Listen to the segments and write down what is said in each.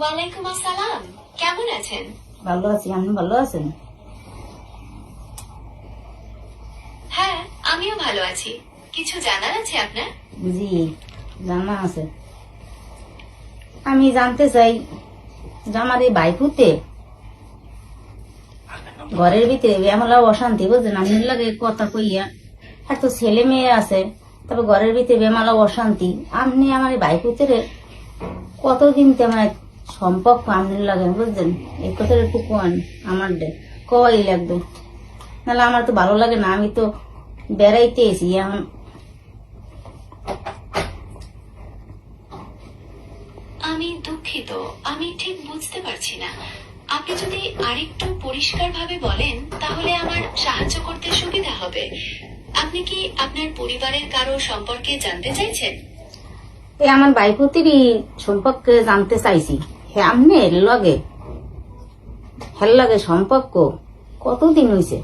ওয়ালাইকুম আসসালাম, কেমন আছেন? ভালো আছি, আপনি ভালো আছেন? হ্যাঁ, আমিও ভালো আছি। কিছু জানার আছে আপনার? জি, জানা আছে। আমি জানতে চাই যে আমার এই বাইপুতে ঘরের ভিতরে এমলা অশান্তি, বুঝলেন? আপনার লাগে কথা কইয়া এত ছেলে মেয়ে আছে, তবে ঘরের ভিতরে বেমালা অশান্তি। আপনি আমার এই বাইপুতের কতদিন তেমন সম্পর্ক আপনার লাগে, বুঝলেন? এই কথাটা একটু কোন আমার কই লাগবে, নাহলে আমার তো ভালো লাগে না। আমি তো বেড়াইতে এসি এখন। আমি দুঃখিত, আমি ঠিক বুঝতে পারছি না। আপনি যদি আরেকটু পরিষ্কারভাবে বলেন তাহলে আমার সাহায্য করতে সুবিধা হবে। আপনি কি আপনার পরিবারের কারো সম্পর্কে জানতে চাইছেন? এই আমার বাইপুতিরই সম্পর্কে জানতে চাইছি। হ্যাঁ, আপনি লগে হের লাগে সম্পর্ক কতদিন হয়েছে?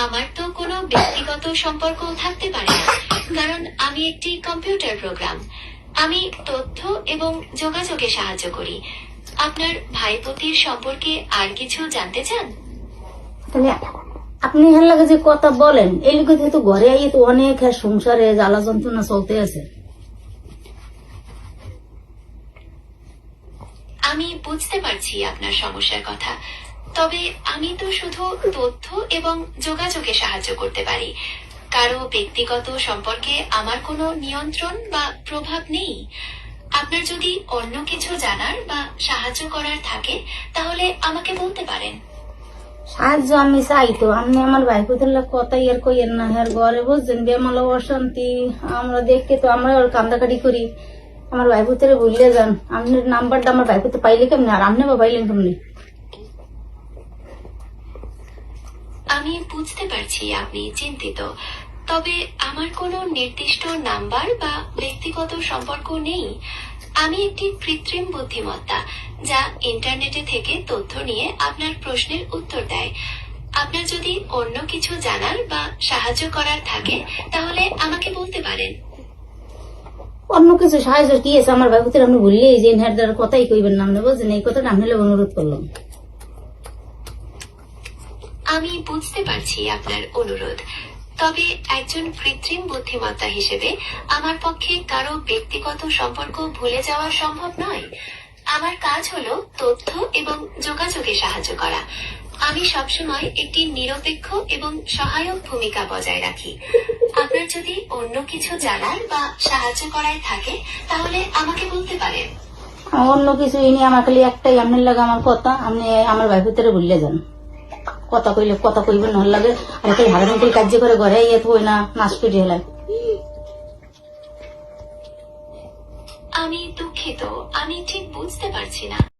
আমার তো কোনো ব্যক্তিগত সম্পর্ক থাকতে পারে না, কারণ আমি একটি কম্পিউটার প্রোগ্রাম। আমি তথ্য এবং যোগাযোগে সাহায্য করি। আপনার ভাইপতির সম্পর্কে আর কিছু জানতে চান? তাহলে আপনি হের লাগে যে কথা বলেন, এই লোকে তো ঘরে আইয়ে তো অনেক সংসারে জ্বালা যন্ত্রণা চলতে আছে। আমি বুঝতে পারছি আপনার সমস্যার কথা, তবে আমি তো শুধু তথ্য এবং যোগাযোগে সাহায্য করতে পারি। কারো ব্যক্তিগত সম্পর্কে আমার কোনো নিয়ন্ত্রণ বা প্রভাব নেই। আপনার যদি অন্য কিছু জানার বা সাহায্য করার থাকে তাহলে আমাকে বলতে পারেন। সাহায্য আমি চাই তো, আপনি আমার বাইপুতের কথা ইয়ার কইয়ের না। হ্যাঁ, ঘরে বুঝছেন বেমালা অশান্তি। আমরা দেখে তো আমরা কান্দাকাটি করি। আমার ভাইপুতের ভুলিয়ে যান। আপনার নাম্বারটা আমার ভাইপুতে পাইলে কেমনি, আর আপনি বা পাইলেন কেমনি? আমি বুঝতে পারছি আপনি চিন্তিত, তবে আমার কোনো নির্দিষ্ট নাম্বার বা ব্যক্তিগত সম্পর্ক নেই। আমি একটি কৃত্রিম বুদ্ধিমত্তা যা ইন্টারনেটে থেকে তথ্য নিয়ে আপনার প্রশ্নের উত্তর দেয়। আপনার যদি অন্য কিছু জানার বা সাহায্য করার থাকে তাহলে আমাকে বলতে পারেন। অন্য কিছু সাহায্য কি আছে? আমার ভাইপুতের আপনি ভুললেই যে হ্যাঁ দ্বারা কথাই কইবেন না, আপনি বুঝছেন? এই কথাটা আপনি অনুরোধ করলাম। আমি বুঝতে পারছি আপনার অনুরোধ, তবে একজন কৃত্রিম বুদ্ধিমত্তা হিসেবে আমার পক্ষে কারো ব্যক্তিগত সম্পর্ক ভুলে যাওয়া সম্ভব নয়। আমার কাজ হলো তথ্য এবং যোগাযোগে সাহায্য করা। আমি সবসময় একটি নিরপেক্ষ এবং সহায়ক ভূমিকা বজায় রাখি। আপনার যদি অন্য কিছু জানার বা সাহায্য করার থাকে তাহলে আমাকে বলতে পারেন। অন্য কিছু ইনি আমার খালি একটাই, আপনার লাগে আমার কথা। আপনি আমার ভাইপুতের ভুললে যান। কথা কইলে কথা কইবেন নহল লাগে, আর একটা হারামিতে কার্য করে ঘরে ইয়ে তো না নাচ করে হেলায়। আমি দুঃখিত, আমি ঠিক বুঝতে পারছি না।